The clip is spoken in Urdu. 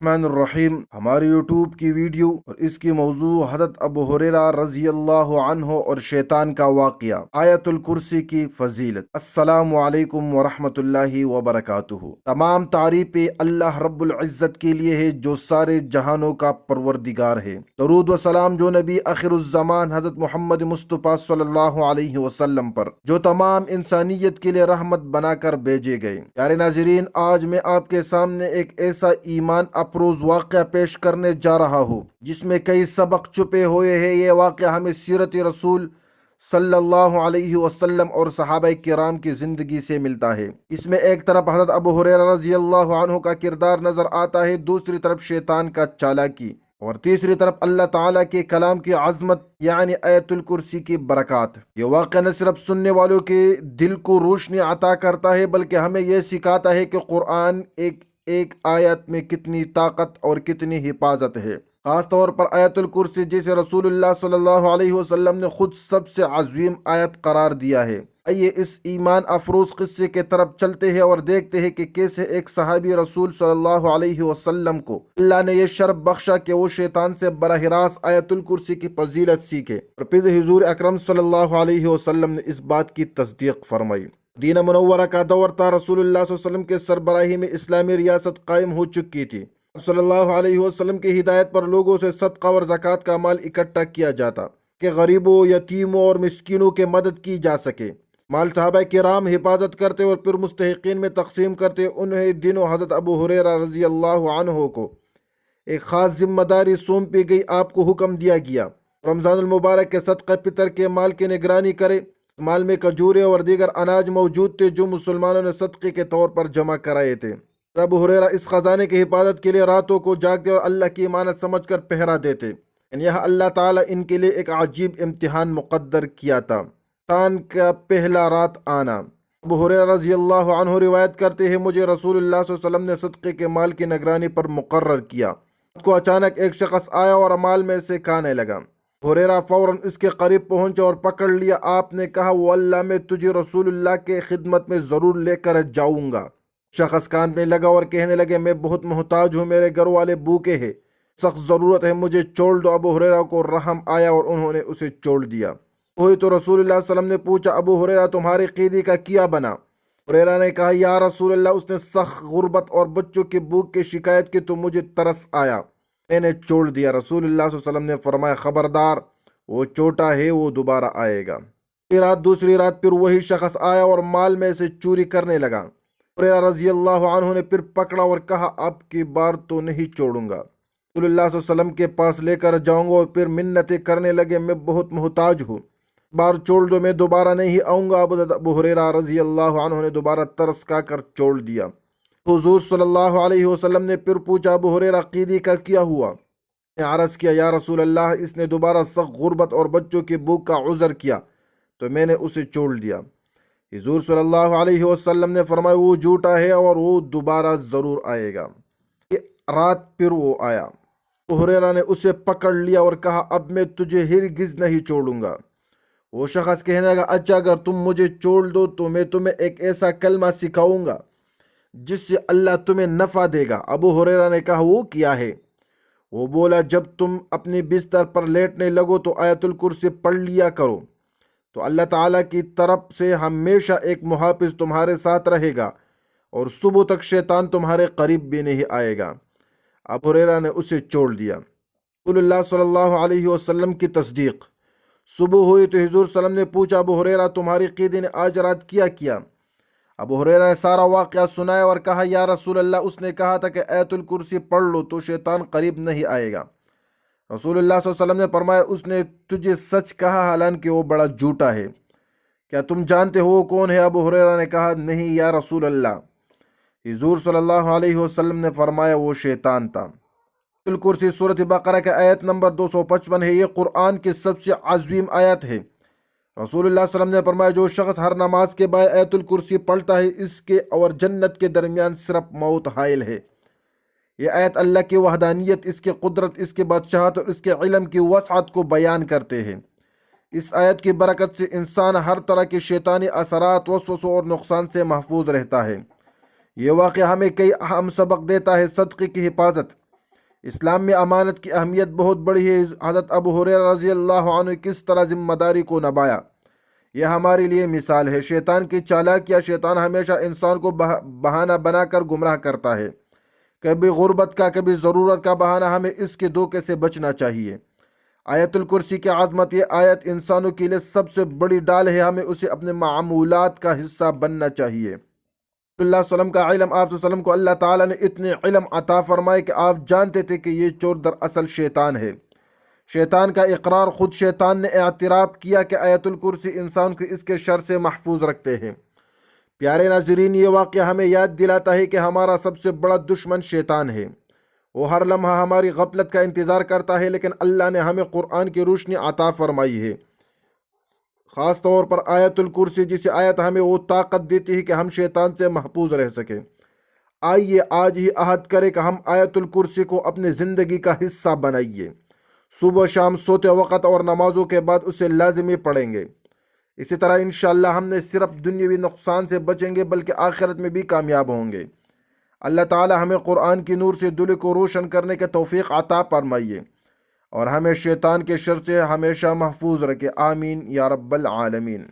الرحمن الرحیم ہماری یوٹیوب کی ویڈیو اور اس کی موضوع حضرت ابو ہریرہ رضی اللہ عنہ اور شیطان کا واقعہ، آیت الکرسی کی فضیلت۔ السلام علیکم ورحمۃ اللہ وبرکاتہ۔ تمام تعریفیں اللہ رب العزت کے لیے ہے جو سارے جہانوں کا پروردگار ہے۔ درود و سلام جو نبی آخر الزمان حضرت محمد مصطفیٰ صلی اللہ علیہ وسلم پر، جو تمام انسانیت کے لیے رحمت بنا کر بھیجے گئے۔ پیارے ناظرین، آج میں آپ کے سامنے ایک ایسا ایمان افروز واقعہ پیش کرنے جا رہا ہوں جس میں کئی سبق چھپے ہوئے ہیں۔ یہ واقعہ ہمیں سیرت رسول صلی اللہ علیہ وسلم اور صحابہ کرام کی زندگی سے ملتا ہے۔ اس میں ایک طرف حضرت ابو ہریرہ رضی اللہ عنہ کا کردار نظر آتا ہے، دوسری طرف شیطان کا چالاکی، اور تیسری طرف اللہ تعالیٰ کے کلام کی عظمت یعنی آیت الکرسی کی برکات۔ یہ واقعہ نہ صرف سننے والوں کے دل کو روشنی عطا کرتا ہے بلکہ ہمیں یہ سکھاتا ہے کہ قرآن ایک آیت میں کتنی طاقت اور کتنی حفاظت ہے، خاص طور پر آیت الکرسی جسے رسول اللہ صلی اللہ علیہ وسلم نے خود سب سے عظیم آیت قرار دیا ہے۔ آئیے اس ایمان افروز قصے کے طرف چلتے ہیں اور دیکھتے ہیں کہ کیسے ایک صحابی رسول صلی اللہ علیہ وسلم کو اللہ نے یہ شرف بخشا کہ وہ شیطان سے براہ راست آیت الکرسی کی فضیلت سیکھے، اور پھر حضور اکرم صلی اللہ علیہ وسلم نے اس بات کی تصدیق فرمائی۔ مدینہ منورہ کا دور تھا، رسول اللہ صلی اللہ علیہ وسلم کے سربراہی میں اسلامی ریاست قائم ہو چکی تھی۔ صلی اللہ علیہ وسلم کی ہدایت پر لوگوں سے صدقہ اور زکوٰۃ کا مال اکٹھا کیا جاتا کہ غریبوں، یتیموں اور مسکینوں کی مدد کی جا سکے۔ مال صحابہ کرام حفاظت کرتے اور پھر مستحقین میں تقسیم کرتے۔ انہیں دنوں حضرت ابو ہریرہ رضی اللہ عنہ کو ایک خاص ذمہ داری سونپی گئی۔ آپ کو حکم دیا گیا رمضان المبارک کے صدقہ فطر کے مال کی نگرانی کرے۔ مال میں کھجورے اور دیگر اناج موجود تھے جو مسلمانوں نے صدقے کے طور پر جمع کرائے تھے۔ ابو ہریرہ اس خزانے کی حفاظت کے لیے راتوں کو جاگتے اور اللہ کی امانت سمجھ کر پہرا دیتے۔ یہاں اللہ تعالیٰ ان کے لیے ایک عجیب امتحان مقدر کیا تھا، شیطان کا پہلا رات آنا۔ ابو ہریرہ رضی اللہ عنہ روایت کرتے ہیں، مجھے رسول اللہ صلی اللہ علیہ وسلم نے صدقے کے مال کی نگرانی پر مقرر کیا۔ رات کو اچانک ایک شخص آیا اور مال میں سے کھانے لگا۔ ہریرہ فوراً اس کے قریب پہنچا اور پکڑ لیا۔ آپ نے کہا، واللہ میں تجھے رسول اللہ کے خدمت میں ضرور لے کر جاؤں گا۔ شخص کانپنے لگا اور کہنے لگے، میں بہت محتاج ہوں، میرے گھر والے بھوکے ہیں، سخت ضرورت ہے، مجھے چھوڑ دو۔ ابو ہریرہ کو رحم آیا اور انہوں نے اسے چھوڑ دیا۔ وہی تو رسول اللہ صلی اللہ علیہ وسلم نے پوچھا، ابو ہریرہ تمہاری قیدی کا کیا بنا؟ ہریرہ نے کہا، یا رسول اللہ اس نے سخت غربت اور بچوں کی بھوک کی شکایت کی تو مجھے ترس آیا، میں نے چھوڑ دیا۔ رسول اللہ صلی اللہ علیہ وسلم نے فرمایا، خبردار، وہ چھوٹا ہے، وہ دوبارہ آئے گا۔ دوسری رات پھر وہی شخص آیا اور مال میں سے چوری کرنے لگا۔ ہریرہ رضی اللہ عنہ نے پھر پکڑا اور کہا، اب کی بار تو نہیں چھوڑوں گا، رسول اللہ صلی اللہ علیہ وسلم کے پاس لے کر جاؤں گا۔ اور پھر منتیں کرنے لگے، میں بہت محتاج ہوں، بار چھوڑ دو، میں دوبارہ نہیں آؤں گا۔ ابو ہریرہ رضی اللہ عنہ نے دوبارہ ترس کھا کر چھوڑ دیا۔ حضور صلی اللہ علیہ وسلم نے پھر پوچھا، ابو ہریرہ قیدی کا کیا ہوا؟ نے عرض کیا، یا رسول اللہ اس نے دوبارہ سخت غربت اور بچوں کی بھوک کا عذر کیا تو میں نے اسے چھوڑ دیا۔ حضور صلی اللہ علیہ وسلم نے فرمایا، وہ جھوٹا ہے اور وہ دوبارہ ضرور آئے گا۔ یہ رات پھر وہ آیا۔ ابو ہریرہ نے اسے پکڑ لیا اور کہا، اب میں تجھے ہرگز نہیں چھوڑوں گا۔ وہ شخص کہنے لگا، اچھا اگر تم مجھے چھوڑ دو تو میں تمہیں ایک ایسا کلمہ سکھاؤں گا جس سے اللہ تمہیں نفع دے گا۔ ابو ہریرہ نے کہا، وہ کیا ہے؟ وہ بولا، جب تم اپنی بستر پر لیٹنے لگو تو آیت الکرسی پڑھ لیا کرو، تو اللہ تعالیٰ کی طرف سے ہمیشہ ایک محافظ تمہارے ساتھ رہے گا اور صبح تک شیطان تمہارے قریب بھی نہیں آئے گا۔ ابو ہریرہ نے اسے چھوڑ دیا۔ رسول اللہ صلی اللہ علیہ وسلم کی تصدیق۔ صبح ہوئی تو حضور صلی اللہ علیہ وسلم نے پوچھا، ابو ہریرہ تمہاری قیدی نے آج رات کیا؟ ابو ہریرہ نے سارا واقعہ سنایا اور کہا، یا رسول اللہ اس نے کہا تھا کہ آیت الکرسی پڑھ لو تو شیطان قریب نہیں آئے گا۔ رسول اللہ صلی اللہ علیہ وسلم نے فرمایا، اس نے تجھے سچ کہا حالانکہ وہ بڑا جھوٹا ہے، کیا تم جانتے ہو وہ کون ہے؟ ابو ہریرہ نے کہا، نہیں یا رسول اللہ۔ حضور صلی اللہ علیہ وسلم نے فرمایا، وہ شیطان تھا۔ آیت الکرسی سورۃ بقرہ کا آیت نمبر 255 ہے۔ یہ قرآن کی سب سے عظیم آیت ہے۔ رسول اللہ صلی اللہ علیہ وسلم نے فرمایا، جو شخص ہر نماز کے بعد آیت الکرسی پڑھتا ہے اس کے اور جنت کے درمیان صرف موت حائل ہے۔ یہ آیت اللہ کی وحدانیت، اس کی قدرت، اس کی بادشاہت اور اس کے علم کی وسعت کو بیان کرتے ہیں۔ اس آیت کی برکت سے انسان ہر طرح کے شیطانی اثرات، وسوسوں اور نقصان سے محفوظ رہتا ہے۔ یہ واقعہ ہمیں کئی اہم سبق دیتا ہے: صدقے کی حفاظت، اسلام میں امانت کی اہمیت بہت بڑی ہے۔ حضرت ابو ہریرہ رضی اللہ عنہ کس طرح ذمہ داری کو نبھایا، یہ ہمارے لیے مثال ہے۔ شیطان کی چالاکیاں، شیطان ہمیشہ انسان کو بہانہ بنا کر گمراہ کرتا ہے، کبھی غربت کا، کبھی ضرورت کا بہانہ۔ ہمیں اس کے دھوکے سے بچنا چاہیے۔ آیت الکرسی کی عظمت، یہ آیت انسانوں کے لیے سب سے بڑی ڈال ہے، ہمیں اسے اپنے معمولات کا حصہ بننا چاہیے۔ اللہ علیہ وسلم کا علم، آپ صلی اللہ علیہ وسلم کو اللہ تعالیٰ نے اتنے علم عطا فرمائے کہ آپ جانتے تھے کہ یہ چور دراصل شیطان ہے۔ شیطان کا اقرار، خود شیطان نے اعتراف کیا کہ آیت الکرسی انسان کو اس کے شر سے محفوظ رکھتے ہیں۔ پیارے ناظرین، یہ واقعہ ہمیں یاد دلاتا ہے کہ ہمارا سب سے بڑا دشمن شیطان ہے۔ وہ ہر لمحہ ہماری غفلت کا انتظار کرتا ہے، لیکن اللہ نے ہمیں قرآن کی روشنی عطا فرمائی ہے، خاص طور پر آیت الکرسی، جس آیت ہمیں وہ طاقت دیتی ہے کہ ہم شیطان سے محفوظ رہ سکیں۔ آئیے آج ہی عہد کریں کہ ہم آیت الکرسی کو اپنی زندگی کا حصہ بنائیے۔ صبح شام سوتے وقت اور نمازوں کے بعد اسے لازمی پڑھیں گے۔ اسی طرح انشاءاللہ ہم نے صرف دنیاوی نقصان سے بچیں گے بلکہ آخرت میں بھی کامیاب ہوں گے۔ اللہ تعالی ہمیں قرآن کی نور سے دل کو روشن کرنے کے توفیق عطا فرمائیے اور ہمیں شیطان کے شر سے ہمیشہ محفوظ رکھے۔ آمین یا رب العالمین۔